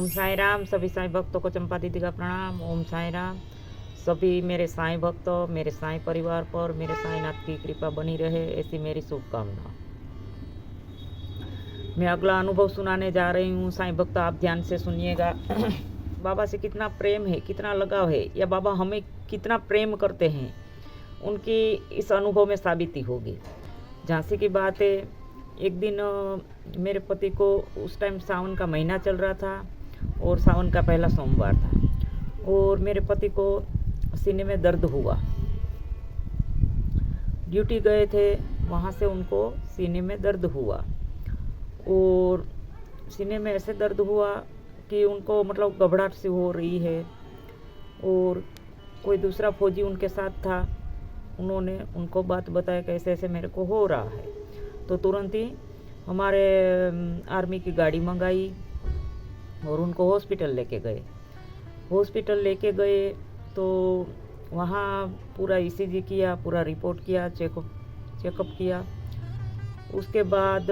ओम साई राम। सभी साईं भक्तों को चंपा दीदी का प्रणाम। ओम साई राम। सभी मेरे साईं भक्तों, मेरे साईं परिवार पर मेरे साईंनाथ की कृपा बनी रहे, ऐसी मेरी शुभकामना। मैं अगला अनुभव सुनाने जा रही हूँ। साईं भक्त आप ध्यान से सुनिएगा। बाबा से कितना प्रेम है, कितना लगाव है, या बाबा हमें कितना प्रेम करते हैं, उनकी इस अनुभव में साबिती होगी। झांसी की बात है, एक दिन मेरे पति को उस टाइम सावन का महीना चल रहा था और सावन का पहला सोमवार था, और मेरे पति को सीने में दर्द हुआ। ड्यूटी गए थे, वहाँ से उनको सीने में दर्द हुआ, और सीने में ऐसे दर्द हुआ कि उनको मतलब घबराहट सी हो रही है। और कोई दूसरा फौजी उनके साथ था, उन्होंने उनको बात बताया कि ऐसे ऐसे मेरे को हो रहा है। तो तुरंत ही हमारे आर्मी की गाड़ी मंगाई और उनको हॉस्पिटल लेके गए। हॉस्पिटल लेके गए तो वहाँ पूरा ईसीजी किया, पूरा रिपोर्ट किया, चेकअप किया। उसके बाद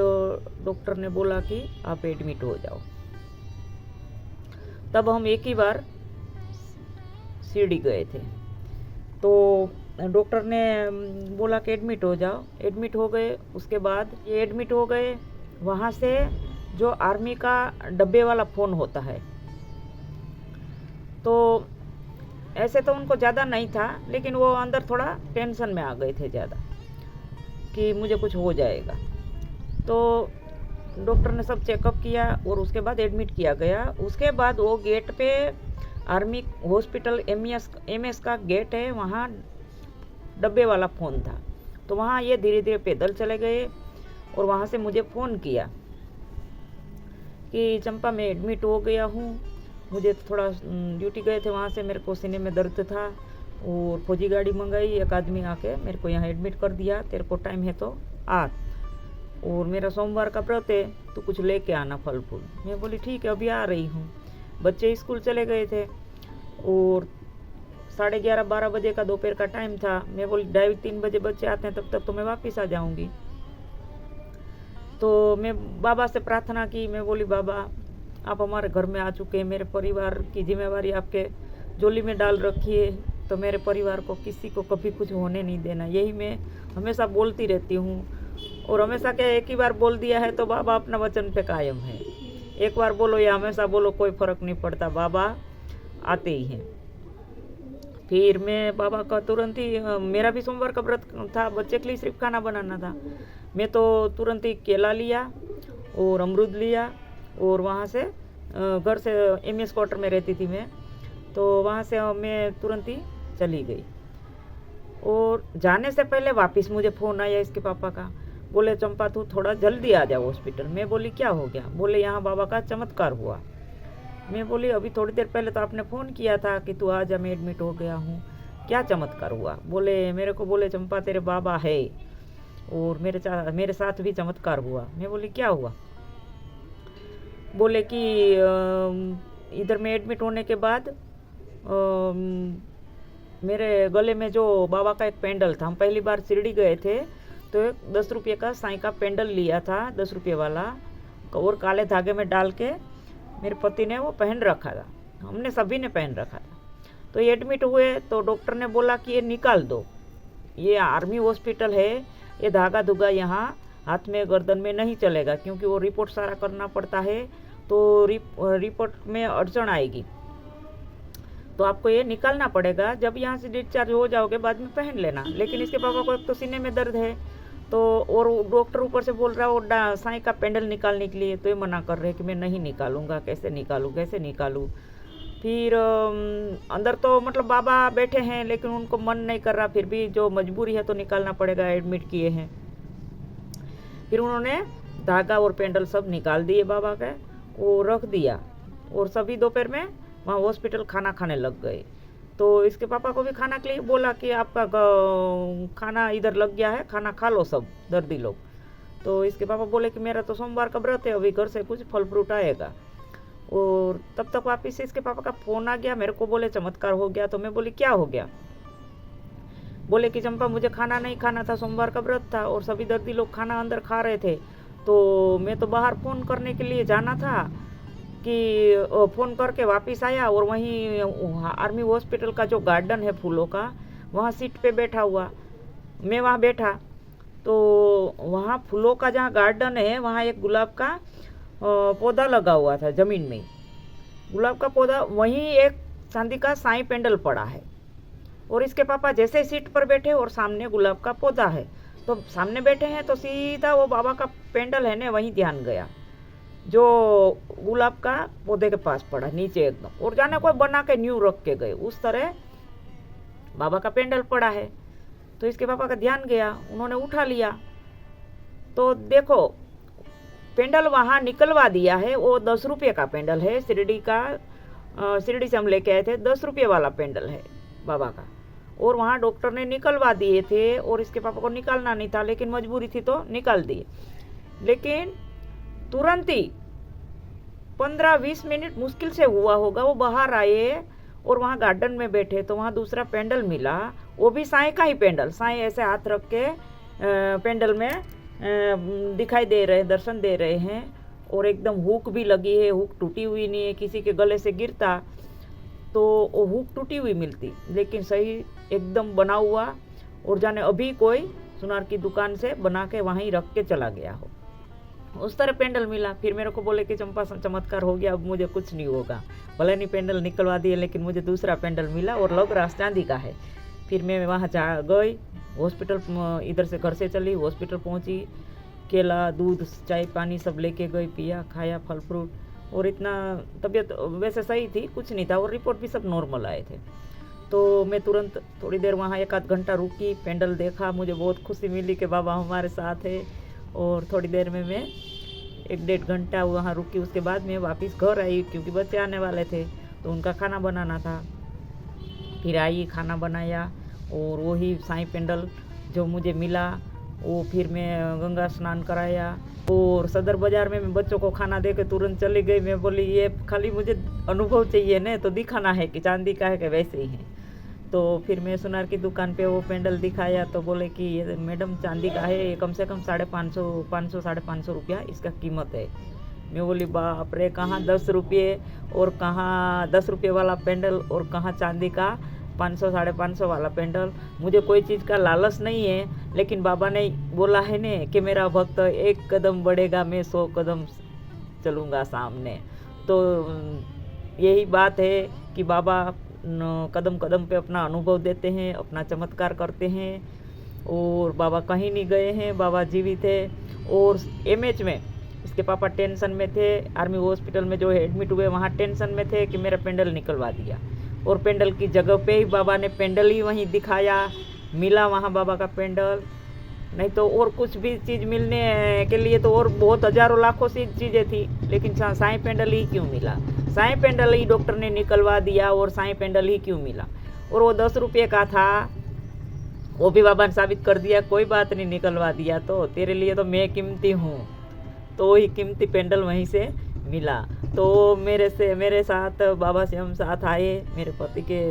डॉक्टर ने बोला कि आप एडमिट हो जाओ। तब हम एक ही बार शिरडी गए थे, तो डॉक्टर ने बोला कि एडमिट हो जाओ। एडमिट हो गए। उसके बाद ये एडमिट हो गए, वहाँ से जो आर्मी का डब्बे वाला फ़ोन होता है, तो ऐसे तो उनको ज़्यादा नहीं था, लेकिन वो अंदर थोड़ा टेंशन में आ गए थे ज़्यादा कि मुझे कुछ हो जाएगा। तो डॉक्टर ने सब चेकअप किया और उसके बाद एडमिट किया गया। उसके बाद वो गेट पे आर्मी हॉस्पिटल एमएस का गेट है, वहाँ डब्बे वाला फ़ोन था। तो वहाँ ये धीरे धीरे पैदल चले गए और वहाँ से मुझे फ़ोन किया कि चंपा मैं एडमिट हो गया हूँ, मुझे थोड़ा ड्यूटी गए थे, वहाँ से मेरे को सीने में दर्द था और फौजी गाड़ी मंगाई, एक आदमी आके मेरे को यहाँ एडमिट कर दिया, तेरे को टाइम है तो आ, और मेरा सोमवार का व्रत है, तो कुछ लेके आना फल फूल। मैं बोली ठीक है, अभी आ रही हूँ। बच्चे स्कूल चले गए थे और 11:30-12 बजे का दोपहर का टाइम था। मैं बोली 2:30-3 बजे बच्चे आते हैं, तब तक तो मैं वापस आ जाऊँगी। तो मैं बाबा से प्रार्थना की। मैं बोली बाबा आप हमारे घर में आ चुके हैं, मेरे परिवार की जिम्मेवारी आपके झोली में डाल रखी है, तो मेरे परिवार को किसी को कभी कुछ होने नहीं देना। यही मैं हमेशा बोलती रहती हूँ, और हमेशा क्या एक ही बार बोल दिया है तो बाबा अपना वचन पे कायम है। एक बार बोलो या हमेशा बोलो, कोई फ़र्क नहीं पड़ता, बाबा आते ही हैं। फिर मैं बाबा का तुरंत ही, मेरा भी सोमवार का व्रत था, बच्चे के लिए सिर्फ खाना बनाना था। मैं तो तुरंत ही केला लिया और अमरूद लिया, और वहाँ से घर से एमएस क्वार्टर में रहती थी मैं, तो वहाँ से मैं तुरंत ही चली गई। और जाने से पहले वापस मुझे फ़ोन आया इसके पापा का, बोले चंपा तू थोड़ा जल्दी आ जा हॉस्पिटल। मैं बोली क्या हो गया? बोले यहाँ बाबा का चमत्कार हुआ। मैं बोली अभी थोड़ी देर पहले तो आपने फ़ोन किया था कि तू आ जा, मैं एडमिट हो गया हूँ, क्या चमत्कार हुआ? बोले मेरे को बोले चंपा तेरे बाबा है और मेरे साथ भी चमत्कार हुआ। मैं बोली क्या हुआ? बोले कि इधर में एडमिट होने के बाद मेरे गले में जो बाबा का एक पेंडल था, हम पहली बार शिरडी गए थे तो एक 10 रुपये का साईं का पेंडल लिया था, 10 रुपये वाला, और काले धागे में डाल के मेरे पति ने वो पहन रखा था, हमने सभी ने पहन रखा था। तो ये एडमिट हुए तो डॉक्टर ने बोला कि ये निकाल दो, ये आर्मी हॉस्पिटल है, ये धागा धुगा यहाँ हाथ में गर्दन में नहीं चलेगा, क्योंकि वो रिपोर्ट सारा करना पड़ता है, तो रिपोर्ट में अड़चन आएगी, तो आपको ये निकालना पड़ेगा। जब यहाँ से डिस्चार्ज हो जाओगे बाद में पहन लेना। लेकिन इसके पापा को एक तो सीने में दर्द है, तो और डॉक्टर ऊपर से बोल रहा है वो साईं का पेंडल निकालने के लिए, तो ये मना कर रहे हैं कि मैं नहीं निकालूंगा, कैसे निकालूँ। फिर अंदर तो मतलब बाबा बैठे हैं, लेकिन उनको मन नहीं कर रहा, फिर भी जो मजबूरी है तो निकालना पड़ेगा, एडमिट किए हैं। फिर उन्होंने धागा और पेंडल सब निकाल दिए बाबा के, वो रख दिया, और सभी दोपहर में वहाँ हॉस्पिटल खाना खाने लग गए। तो इसके पापा को भी खाना के लिए बोला कि आपका खाना इधर लग गया है, खाना खा लो सब दर्दी लोग। तो इसके पापा बोले कि मेरा तो सोमवार का व्रत है, अभी घर से कुछ फल फ्रूट आएगा। और तब तक वापिस से इसके पापा का फ़ोन आ गया, मेरे को बोले चमत्कार हो गया। तो मैं बोली क्या हो गया? बोले कि चंपा मुझे खाना नहीं खाना था, सोमवार का व्रत था और सभी दर्दी लोग खाना अंदर खा रहे थे, तो मैं तो बाहर फ़ोन करने के लिए जाना था, कि फ़ोन करके वापस आया और वहीं आर्मी हॉस्पिटल का जो गार्डन है फूलों का, वहाँ सीट पे बैठा हुआ, मैं वहाँ बैठा। तो वहाँ फूलों का जहाँ गार्डन है वहाँ एक गुलाब का पौधा लगा हुआ था ज़मीन में। गुलाब का पौधा, वहीं एक चांदी का साईं पेंडल पड़ा है और इसके पापा जैसे सीट पर बैठे और सामने गुलाब का पौधा है, तो सामने बैठे हैं तो सीधा वो बाबा का पेंडल है ना वहीं ध्यान गया जो गुलाब का पौधे के पास पड़ा नीचे एकदम, और जाने कोई बना के न्यू रख के गए उस तरह बाबा का पेंडल पड़ा है। तो इसके पापा का ध्यान गया, उन्होंने उठा लिया। तो देखो पेंडल वहाँ निकलवा दिया है, वो 10 रुपये का पेंडल है, शिरडी का, शिरडी से हम लेके आए थे, 10 रुपये वाला पेंडल है बाबा का, और वहाँ डॉक्टर ने निकलवा दिए थे और इसके पापा को निकालना नहीं था लेकिन मजबूरी थी तो निकाल दिए। लेकिन तुरंत ही 15-20 मिनट मुश्किल से हुआ होगा, वो बाहर आए और वहाँ गार्डन में बैठे तो वहाँ दूसरा पेंडल मिला, वो भी साईं का ही पेंडल, साईं ऐसे हाथ रख के पेंडल में दिखाई दे रहे, दर्शन दे रहे हैं, और एकदम हुक भी लगी है, हुक टूटी हुई नहीं है, किसी के गले से गिरता तो वो हुक टूटी हुई मिलती, लेकिन सही एकदम बना हुआ, और जाने अभी कोई सुनार की दुकान से बना के वहीं रख के चला गया हो, उस तरह पेंडल मिला। फिर मेरे को बोले कि चंपा चमत्कार हो गया, अब मुझे कुछ नहीं होगा, भले नहीं पेंडल निकलवा दिए लेकिन मुझे दूसरा पेंडल मिला और लग रहा चांदी का है। फिर मैं वहाँ जा गई हॉस्पिटल, इधर से घर से चली, हॉस्पिटल पहुँची, केला दूध चाय पानी सब लेके गई, पिया खाया फल फ्रूट, और इतना तबीयत वैसे सही थी, कुछ नहीं था, और रिपोर्ट भी सब नॉर्मल आए थे। तो मैं तुरंत थोड़ी देर वहाँ 1-आध घंटा रुकी, पेंडल देखा, मुझे बहुत खुशी मिली कि बाबा हमारे साथ है, और थोड़ी देर में मैं 1-1.5 घंटा वहाँ रुकी। उसके बाद मैं वापस घर आई क्योंकि बच्चे आने वाले थे तो उनका खाना बनाना था। फिर आई, खाना बनाया, और वही साईं पेंडल जो मुझे मिला वो फिर मैं गंगा स्नान कराया, और सदर बाज़ार में मैं बच्चों को खाना दे के तुरंत चली गई। मैं बोली ये खाली मुझे अनुभव चाहिए ना, तो दिखाना है कि चांदी का है कि वैसे ही है। तो फिर मैं सुनार की दुकान पे वो पेंडल दिखाया तो बोले कि ये मैडम चांदी का है, ये कम से कम 550 रुपया इसका कीमत है। मैं बोली बाप रे, कहाँ 10 रुपये और कहाँ 10 रुपये वाला पेंडल और कहाँ चांदी का 500-550 वाला पेंडल। मुझे कोई चीज़ का लालच नहीं है, लेकिन बाबा ने बोला है ने कि मेरा भक्त 1 कदम बढ़ेगा मैं 100 कदम चलूँगा सामने। तो यही बात है कि बाबा कदम कदम पे अपना अनुभव देते हैं, अपना चमत्कार करते हैं, और बाबा कहीं नहीं गए हैं, बाबा जीवित है। और एमएच में इसके पापा टेंशन में थे, आर्मी हॉस्पिटल में जो एडमिट हुए वहाँ टेंशन में थे कि मेरा पेंडल निकलवा दिया, और पेंडल की जगह पे ही बाबा ने पेंडल ही वहीं दिखाया, मिला वहाँ बाबा का पेंडल। नहीं तो और कुछ भी चीज़ मिलने के लिए तो और बहुत हज़ारों लाखों सी चीज़ें थी, लेकिन साईं पेंडल ही क्यों मिला, साईं पेंडल ही डॉक्टर ने निकलवा दिया, और साईं पेंडल ही क्यों मिला। और वो 10 रुपये का था, वो भी बाबा ने साबित कर दिया, कोई बात नहीं, निकलवा दिया तो तेरे लिए तो मैं कीमती हूँ। तो वही कीमती पेंडल वहीं से मिला। तो मेरे साथ बाबा से हम साथ आए, मेरे पति के,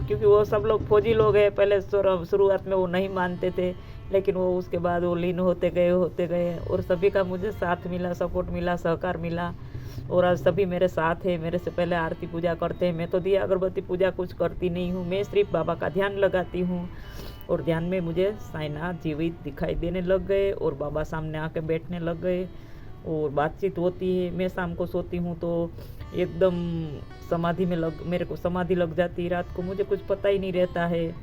क्योंकि वो सब लोग फौजी लोग हैं, पहले शुरुआत में वो नहीं मानते थे, लेकिन वो उसके बाद वो लीन होते गए, और सभी का मुझे साथ मिला, सपोर्ट मिला, सहकार मिला, और आज सभी मेरे साथ है। मेरे से पहले आरती पूजा करते हैं, मैं तो दिया अगरबत्ती पूजा कुछ करती नहीं हूँ, मैं सिर्फ बाबा का ध्यान लगाती हूँ, और ध्यान में मुझे साईनाथ जीवित दिखाई देने लग गए, और बाबा सामने आके बैठने लग गए, और बातचीत होती है। मैं शाम को सोती हूँ तो एकदम समाधि में मेरे को समाधि लग जाती है, रात को मुझे कुछ पता ही नहीं रहता है।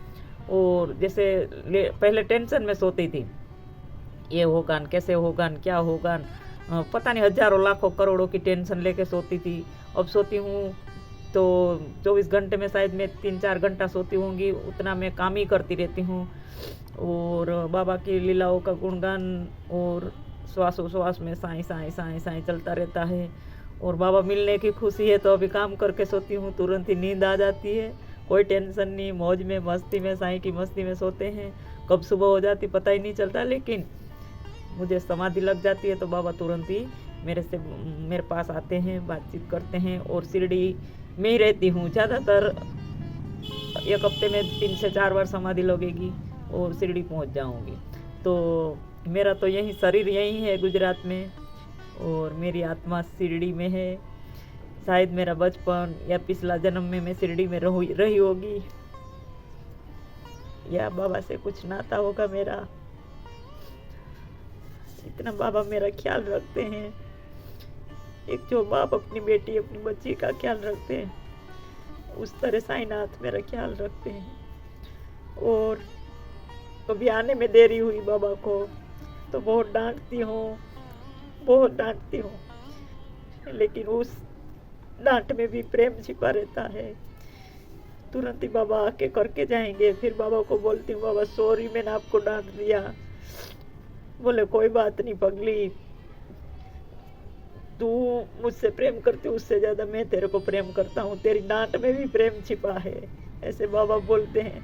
और जैसे पहले टेंशन में सोती थी, ये होगा न, कैसे होगा न, क्या होगा न, पता नहीं हजारों लाखों करोड़ों की टेंशन लेके सोती थी। अब सोती हूँ तो 24 घंटे में शायद मैं 3-4 घंटा सोती होंगी, उतना मैं काम ही करती रहती हूँ, और बाबा की लीलाओं का गुणगान, और श्वासोश्वास में साईं साईं साईं साईं चलता रहता है। और बाबा मिलने की खुशी है तो अभी काम करके सोती हूँ, तुरंत ही नींद आ जाती है, कोई टेंशन नहीं, मौज में मस्ती में, साईं की मस्ती में सोते हैं। कब सुबह हो जाती पता ही नहीं चलता, लेकिन मुझे समाधि लग जाती है तो बाबा तुरंत ही मेरे पास आते हैं, बातचीत करते हैं। और शिरडी में ही रहती हूँ ज़्यादातर, 1 हफ्ते में 3 से 4 बार समाधि लगेगी और शिरडी पहुँच जाऊँगी। तो मेरा तो यही शरीर यही है गुजरात में, और मेरी आत्मा शिरडी में है। शायद मेरा बचपन या पिछला जन्म में मैं शिरडी में रही होगी, या बाबा से कुछ नाता होगा मेरा। इतना बाबा मेरा ख्याल रखते हैं। एक जो बाप अपनी बेटी अपनी बच्ची का ख्याल रखते हैं, उस तरह साईनाथ मेरा ख्याल रखते हैं। और कभी आने में देरी हुई बाबा को तो बहुत डांटती हूँ, लेकिन उस डांट में भी प्रेम छिपा रहता है। तुरंत ही बाबा आके करके जाएंगे। फिर बाबा को बोलती हूँ, बाबा सॉरी मैंने आपको डांट दिया। बोले कोई बात नहीं पगली, तू मुझसे प्रेम करती, उससे ज्यादा मैं तेरे को प्रेम करता हूँ, तेरी डांट में भी प्रेम छिपा है, ऐसे बाबा बोलते हैं।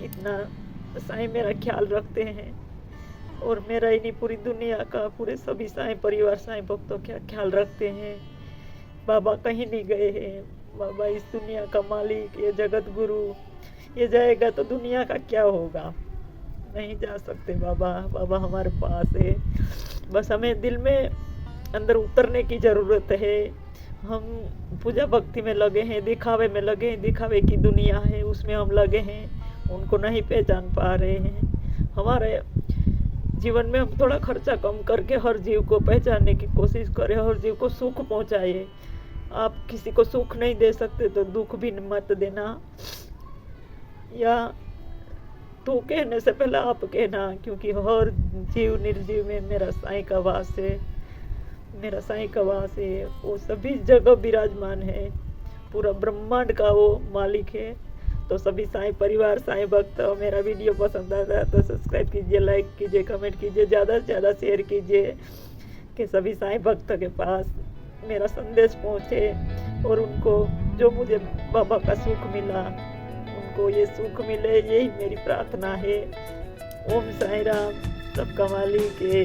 इतना साईं मेरा ख्याल रखते हैं, और मेरा ही नहीं पूरी दुनिया का, पूरे सभी साईं परिवार साईं भक्तों का ख्याल रखते हैं। बाबा कहीं नहीं गए हैं। बाबा इस दुनिया का मालिक, ये जगत गुरु, ये जाएगा तो दुनिया का क्या होगा, नहीं जा सकते बाबा। बाबा हमारे पास है, बस हमें दिल में अंदर उतरने की जरूरत है। हम पूजा भक्ति में लगे हैं, दिखावे में लगे हैं, दिखावे की दुनिया है उसमें हम लगे हैं, उनको नहीं पहचान पा रहे हैं। हमारे जीवन में हम थोड़ा खर्चा कम करके हर जीव को पहचानने की कोशिश करें, हर जीव को सुख पहुंचाए। आप किसी को सुख नहीं दे सकते तो दुख भी मत देना, या तू कहने से पहले आप कहना, क्योंकि हर जीव निर्जीव में मेरा साईं का वास है, मेरा साईं का वास है। वो सभी जगह विराजमान है, पूरा ब्रह्मांड का वो मालिक है। तो सभी साईं परिवार, साईं भक्त, मेरा वीडियो पसंद आता है तो सब्सक्राइब कीजिए, लाइक कीजिए, कमेंट कीजिए, ज़्यादा से ज़्यादा शेयर कीजिए, कि सभी साईं भक्त के पास मेरा संदेश पहुँचे, और उनको जो मुझे बाबा का सुख मिला उनको ये सुख मिले, यही मेरी प्रार्थना है। ओम साईं राम, सबका मालिक है।